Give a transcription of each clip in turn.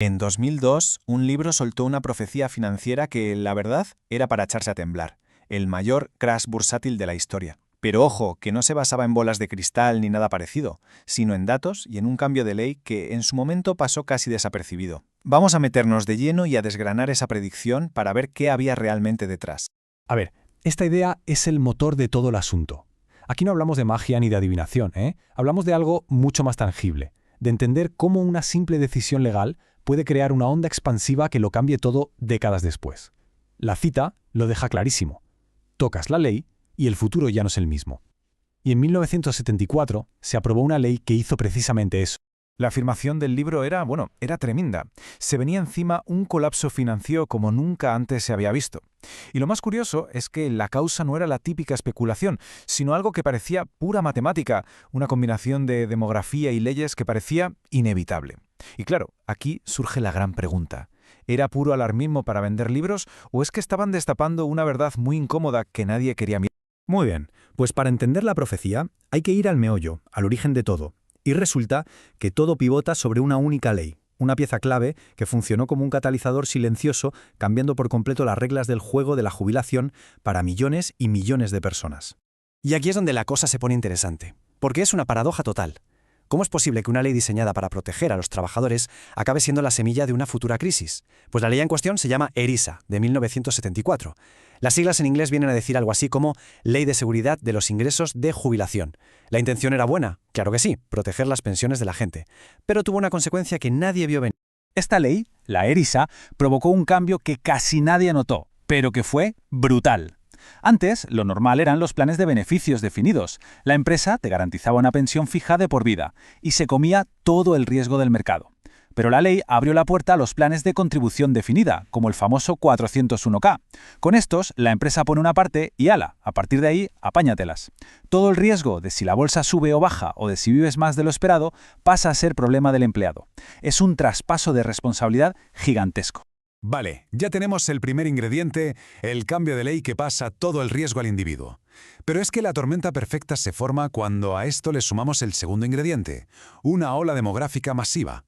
En 2002, un libro soltó una profecía financiera que, la verdad, era para echarse a temblar. El mayor crash bursátil de la historia. Pero ojo, que no se basaba en bolas de cristal ni nada parecido, sino en datos y en un cambio de ley que en su momento pasó casi desapercibido. Vamos a meternos de lleno y a desgranar esa predicción para ver qué había realmente detrás. A ver, esta idea es el motor de todo el asunto. Aquí no hablamos de magia ni de adivinación, ¿eh? Hablamos de algo mucho más tangible, de entender cómo una simple decisión legal puede crear una onda expansiva que lo cambie todo décadas después. La cita lo deja clarísimo. Tocas la ley y el futuro ya no es el mismo. Y en 1974 se aprobó una ley que hizo precisamente eso. La afirmación del libro era tremenda. Se venía encima un colapso financiero como nunca antes se había visto. Y lo más curioso es que la causa no era la típica especulación, sino algo que parecía pura matemática, una combinación de demografía y leyes que parecía inevitable. Y claro, aquí surge la gran pregunta. ¿Era puro alarmismo para vender libros o es que estaban destapando una verdad muy incómoda que nadie quería mirar? Muy bien, pues para entender la profecía hay que ir al meollo, al origen de todo. Y resulta que todo pivota sobre una única ley, una pieza clave que funcionó como un catalizador silencioso, cambiando por completo las reglas del juego de la jubilación para millones y millones de personas. Y aquí es donde la cosa se pone interesante, porque es una paradoja total. ¿Cómo es posible que una ley diseñada para proteger a los trabajadores acabe siendo la semilla de una futura crisis? Pues la ley en cuestión se llama ERISA, de 1974. Las siglas en inglés vienen a decir algo así como Ley de Seguridad de los Ingresos de Jubilación. ¿La intención era buena? Claro que sí, proteger las pensiones de la gente. Pero tuvo una consecuencia que nadie vio venir. Esta ley, la ERISA, provocó un cambio que casi nadie notó, pero que fue brutal. Antes, lo normal eran los planes de beneficios definidos. La empresa te garantizaba una pensión fija de por vida y se comía todo el riesgo del mercado. Pero la ley abrió la puerta a los planes de contribución definida, como el famoso 401(k). Con estos, la empresa pone una parte y ¡hala! A partir de ahí, apáñatelas. Todo el riesgo de si la bolsa sube o baja o de si vives más de lo esperado pasa a ser problema del empleado. Es un traspaso de responsabilidad gigantesco. Vale, ya tenemos el primer ingrediente, el cambio de ley que pasa todo el riesgo al individuo. Pero es que la tormenta perfecta se forma cuando a esto le sumamos el segundo ingrediente, una ola demográfica masiva.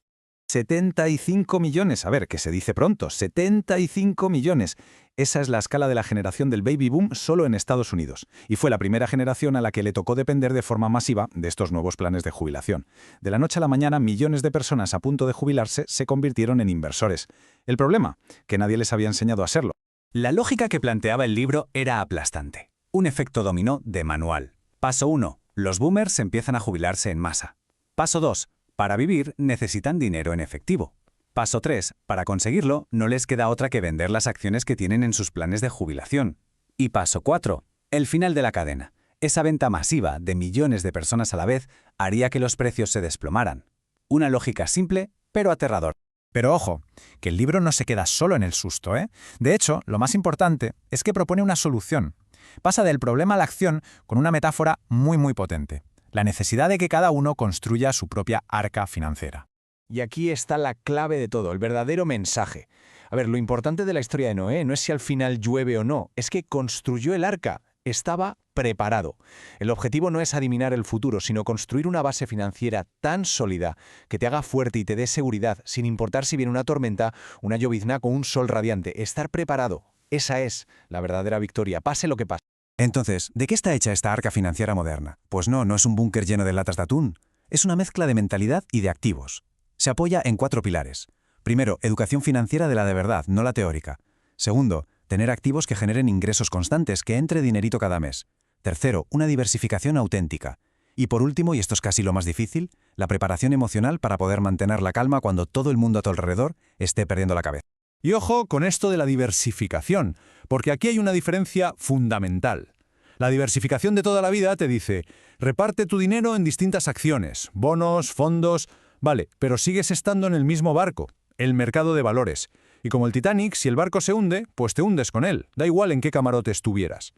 75 millones, a ver, que se dice pronto, 75 millones. Esa es la escala de la generación del baby boom solo en Estados Unidos. Y fue la primera generación a la que le tocó depender de forma masiva de estos nuevos planes de jubilación. De la noche a la mañana, millones de personas a punto de jubilarse se convirtieron en inversores. El problema, que nadie les había enseñado a serlo. La lógica que planteaba el libro era aplastante. Un efecto dominó de manual. Paso 1. Los boomers empiezan a jubilarse en masa. Paso 2. Para vivir necesitan dinero en efectivo. Paso 3. Para conseguirlo, no les queda otra que vender las acciones que tienen en sus planes de jubilación. Y paso 4. El final de la cadena. Esa venta masiva de millones de personas a la vez haría que los precios se desplomaran. Una lógica simple, pero aterradora. Pero ojo, que el libro no se queda solo en el susto, ¿eh? De hecho, lo más importante es que propone una solución. Pasa del problema a la acción con una metáfora muy potente. La necesidad de que cada uno construya su propia arca financiera. Y aquí está la clave de todo, el verdadero mensaje. A ver, lo importante de la historia de Noé no es si al final llueve o no, es que construyó el arca, estaba preparado. El objetivo no es adivinar el futuro, sino construir una base financiera tan sólida que te haga fuerte y te dé seguridad, sin importar si viene una tormenta, una llovizna o un sol radiante. Estar preparado, esa es la verdadera victoria, pase lo que pase. Entonces, ¿de qué está hecha esta arca financiera moderna? Pues no es un búnker lleno de latas de atún. Es una mezcla de mentalidad y de activos. Se apoya en 4 pilares. Primero, educación financiera de la de verdad, no la teórica. Segundo, tener activos que generen ingresos constantes, que entre dinerito cada mes. Tercero, una diversificación auténtica. Y por último, y esto es casi lo más difícil, la preparación emocional para poder mantener la calma cuando todo el mundo a tu alrededor esté perdiendo la cabeza. Y ojo con esto de la diversificación, porque aquí hay una diferencia fundamental. La diversificación de toda la vida te dice, reparte tu dinero en distintas acciones, bonos, fondos. Vale, pero sigues estando en el mismo barco, el mercado de valores. Y como el Titanic, si el barco se hunde, pues te hundes con él, da igual en qué camarote estuvieras.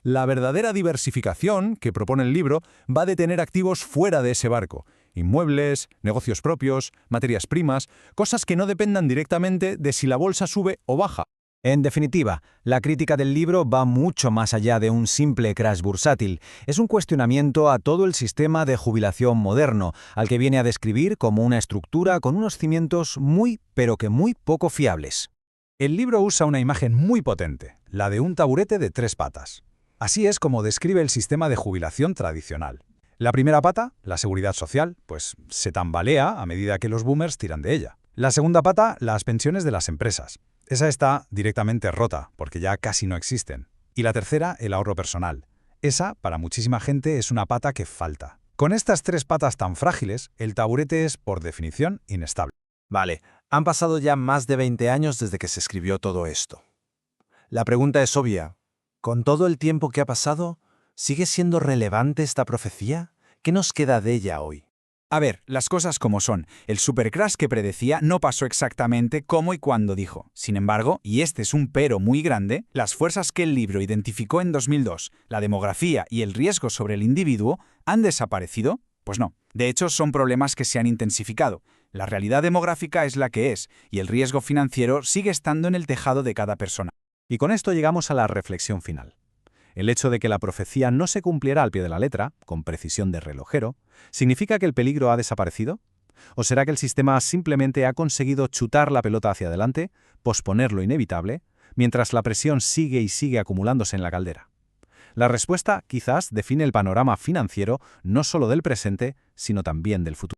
La verdadera diversificación que propone el libro va de tener activos fuera de ese barco. Inmuebles, negocios propios, materias primas, cosas que no dependan directamente de si la bolsa sube o baja. En definitiva, la crítica del libro va mucho más allá de un simple crash bursátil. Es un cuestionamiento a todo el sistema de jubilación moderno, al que viene a describir como una estructura con unos cimientos muy, pero que muy poco fiables. El libro usa una imagen muy potente, la de un taburete de 3 patas. Así es como describe el sistema de jubilación tradicional. La primera pata, la seguridad social, pues se tambalea a medida que los boomers tiran de ella. La segunda pata, las pensiones de las empresas. Esa está directamente rota, porque ya casi no existen. Y la tercera, el ahorro personal. Esa, para muchísima gente, es una pata que falta. Con estas 3 patas tan frágiles, el taburete es, por definición, inestable. Vale, han pasado ya más de 20 años desde que se escribió todo esto. La pregunta es obvia. ¿Con todo el tiempo que ha pasado, sigue siendo relevante esta profecía? ¿Qué nos queda de ella hoy? A ver, las cosas como son. El supercrash que predecía no pasó exactamente como y cuando dijo. Sin embargo, y este es un pero muy grande, las fuerzas que el libro identificó en 2002, la demografía y el riesgo sobre el individuo, ¿han desaparecido? Pues no. De hecho, son problemas que se han intensificado. La realidad demográfica es la que es, y el riesgo financiero sigue estando en el tejado de cada persona. Y con esto llegamos a la reflexión final. El hecho de que la profecía no se cumpliera al pie de la letra, con precisión de relojero, ¿significa que el peligro ha desaparecido? ¿O será que el sistema simplemente ha conseguido chutar la pelota hacia adelante, posponer lo inevitable, mientras la presión sigue y sigue acumulándose en la caldera? La respuesta quizás define el panorama financiero no solo del presente, sino también del futuro.